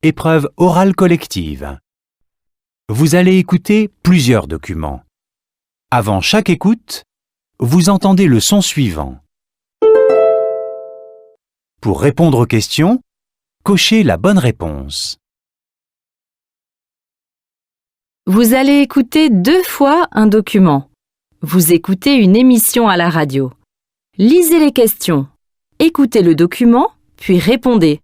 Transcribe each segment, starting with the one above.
Épreuve orale collective. Vous allez écouter plusieurs documents. Avant chaque écoute, vous entendez le son suivant. Pour répondre aux questions, cochez la bonne réponse. Vous allez écouter 2 fois un document. Vous écoutez une émission à la radio. Lisez les questions. Écoutez le document, puis répondez.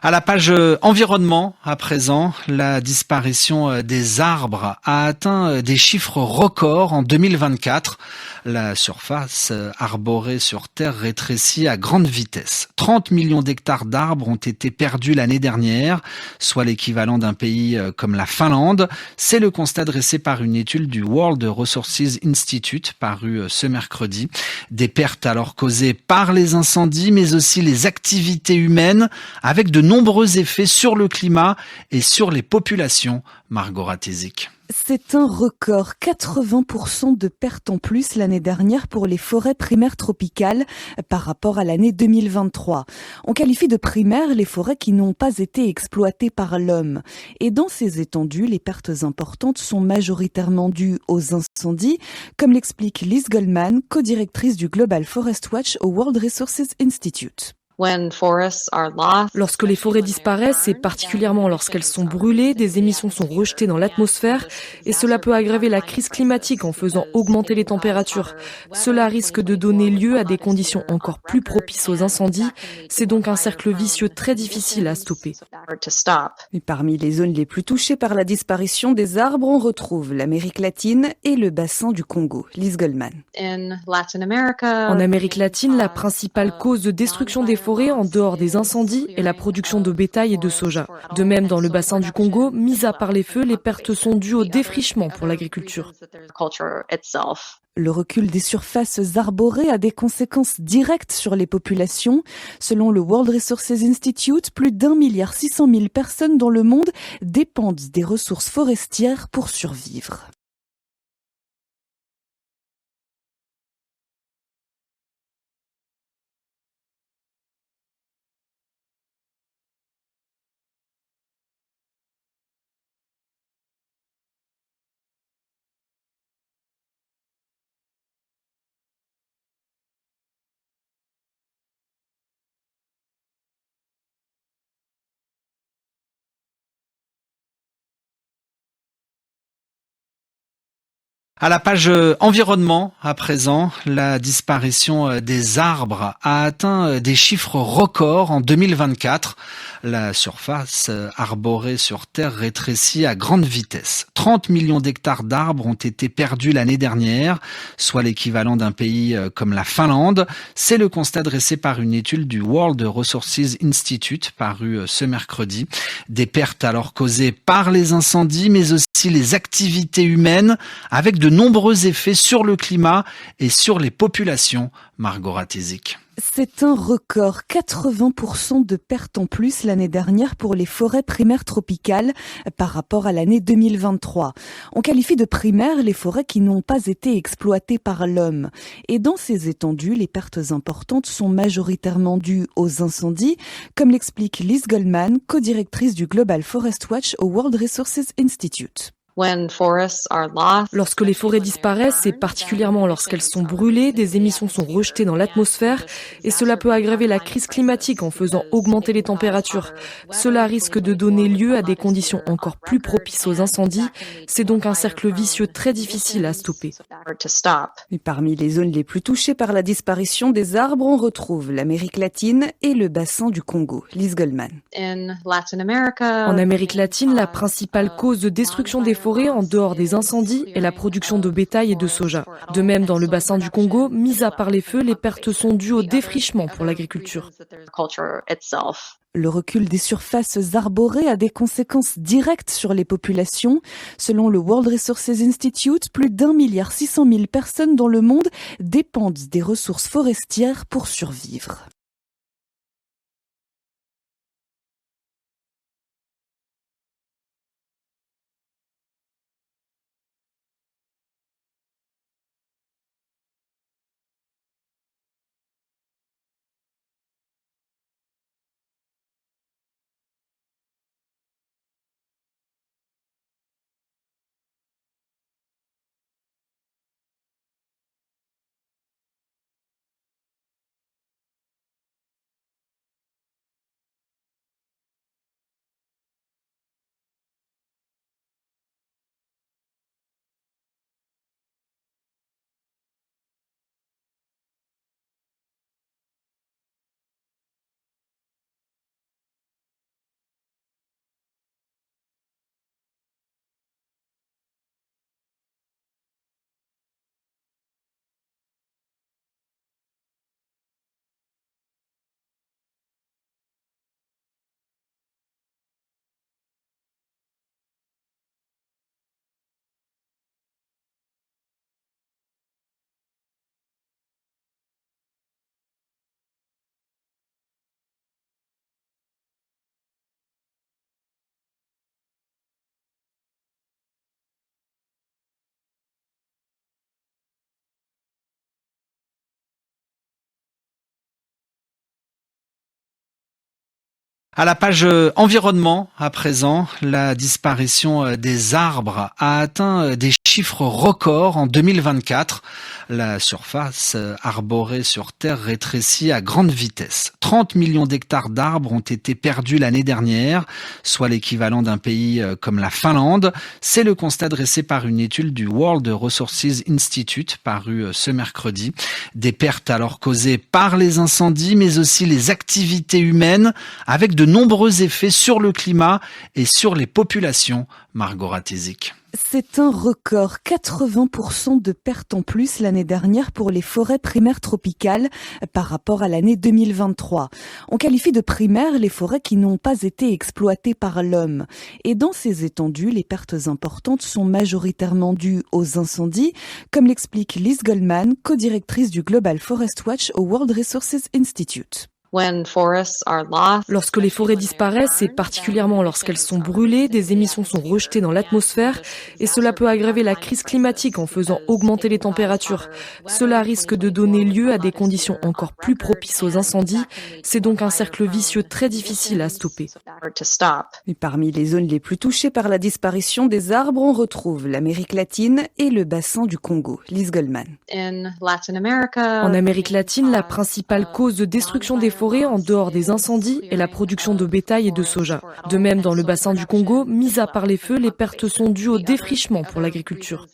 À la page environnement, à présent, la disparition des arbres a atteint des chiffres records en 2024. La surface arborée sur Terre rétrécit à grande vitesse. 30 millions d'hectares d'arbres ont été perdus l'année dernière, soit l'équivalent d'un pays comme la Finlande. C'est le constat dressé par une étude du World Resources Institute parue ce mercredi. Des pertes alors causées par les incendies, mais aussi les activités humaines, avec de nombreux effets sur le climat et sur les populations. Margot Ratézik. C'est un record, 80% de pertes en plus l'année dernière pour les forêts primaires tropicales par rapport à l'année 2023. On qualifie de primaires les forêts qui n'ont pas été exploitées par l'homme. Et dans ces étendues, les pertes importantes sont majoritairement dues aux incendies, comme l'explique Liz Goldman, co-directrice du Global Forest Watch au World Resources Institute. Lorsque les forêts disparaissent, et particulièrement lorsqu'elles sont brûlées, des émissions sont rejetées dans l'atmosphère et cela peut aggraver la crise climatique en faisant augmenter les températures. Cela risque de donner lieu à des conditions encore plus propices aux incendies. C'est donc un cercle vicieux très difficile à stopper. Et parmi les zones les plus touchées par la disparition des arbres, on retrouve l'Amérique latine et le bassin du Congo. Liz Goldman. En Amérique latine, la principale cause de destruction des forêts en dehors des incendies est la production de bétail et de soja. De même, dans le bassin du Congo, mis à part les feux, les pertes sont dues au défrichement pour l'agriculture. Le recul des surfaces arborées a des conséquences directes sur les populations. Selon le World Resources Institute, plus d'1,6 milliard personnes dans le monde dépendent des ressources forestières pour survivre. À la page environnement, à présent, la disparition des arbres a atteint des chiffres records en 2024. La surface arborée sur Terre rétrécit à grande vitesse. 30 millions d'hectares d'arbres ont été perdus l'année dernière, soit l'équivalent d'un pays comme la Finlande. C'est le constat dressé par une étude du World Resources Institute parue ce mercredi. Des pertes alors causées par les incendies, mais aussi les activités humaines, avec de nombreux effets sur le climat et sur les populations. Margot Ratézik. C'est un record, 80% de pertes en plus l'année dernière pour les forêts primaires tropicales par rapport à l'année 2023. On qualifie de primaires les forêts qui n'ont pas été exploitées par l'homme. Et dans ces étendues, les pertes importantes sont majoritairement dues aux incendies, comme l'explique Liz Goldman, co-directrice du Global Forest Watch au World Resources Institute. Lorsque les forêts disparaissent, et particulièrement lorsqu'elles sont brûlées, des émissions sont rejetées dans l'atmosphère et cela peut aggraver la crise climatique en faisant augmenter les températures. Cela risque de donner lieu à des conditions encore plus propices aux incendies. C'est donc un cercle vicieux très difficile à stopper. Et parmi les zones les plus touchées par la disparition des arbres, on retrouve l'Amérique latine et le bassin du Congo. Lise Goldman. En Amérique latine, la principale cause de destruction des forêts en dehors des incendies est la production de bétail et de soja. De même, dans le bassin du Congo, mis à part les feux, les pertes sont dues au défrichement pour l'agriculture. Le recul des surfaces arborées a des conséquences directes sur les populations. Selon le World Resources Institute, plus d'1,6 milliard personnes dans le monde dépendent des ressources forestières pour survivre. À la page environnement, à présent, la disparition des arbres a atteint des chiffres records en 2024. La surface arborée sur Terre rétrécit à grande vitesse. 30 millions d'hectares d'arbres ont été perdus l'année dernière, soit l'équivalent d'un pays comme la Finlande. C'est le constat dressé par une étude du World Resources Institute parue ce mercredi. Des pertes alors causées par les incendies, mais aussi les activités humaines, avec de nombreux effets sur le climat et sur les populations. Margot Ratézik. C'est un record, 80% de pertes en plus l'année dernière pour les forêts primaires tropicales par rapport à l'année 2023. On qualifie de primaires les forêts qui n'ont pas été exploitées par l'homme. Et dans ces étendues, les pertes importantes sont majoritairement dues aux incendies, comme l'explique Lise Goldman, co-directrice du Global Forest Watch au World Resources Institute. Lorsque les forêts disparaissent, et particulièrement lorsqu'elles sont brûlées, des émissions sont rejetées dans l'atmosphère et cela peut aggraver la crise climatique en faisant augmenter les températures. Cela risque de donner lieu à des conditions encore plus propices aux incendies. C'est donc un cercle vicieux très difficile à stopper. Et parmi les zones les plus touchées par la disparition des arbres, on retrouve l'Amérique latine et le bassin du Congo. Lise Goldman. En Amérique latine, la principale cause de destruction des forêts en dehors des incendies est la production de bétail et de soja. De même, dans le bassin du Congo, mis à part les feux, les pertes sont dues au défrichement pour l'agriculture.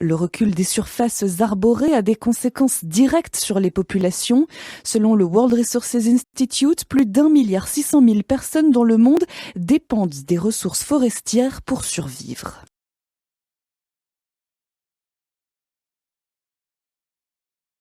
Le recul des surfaces arborées a des conséquences directes sur les populations. Selon le World Resources Institute, plus d'1,6 milliard personnes dans le monde dépendent des ressources forestières pour survivre.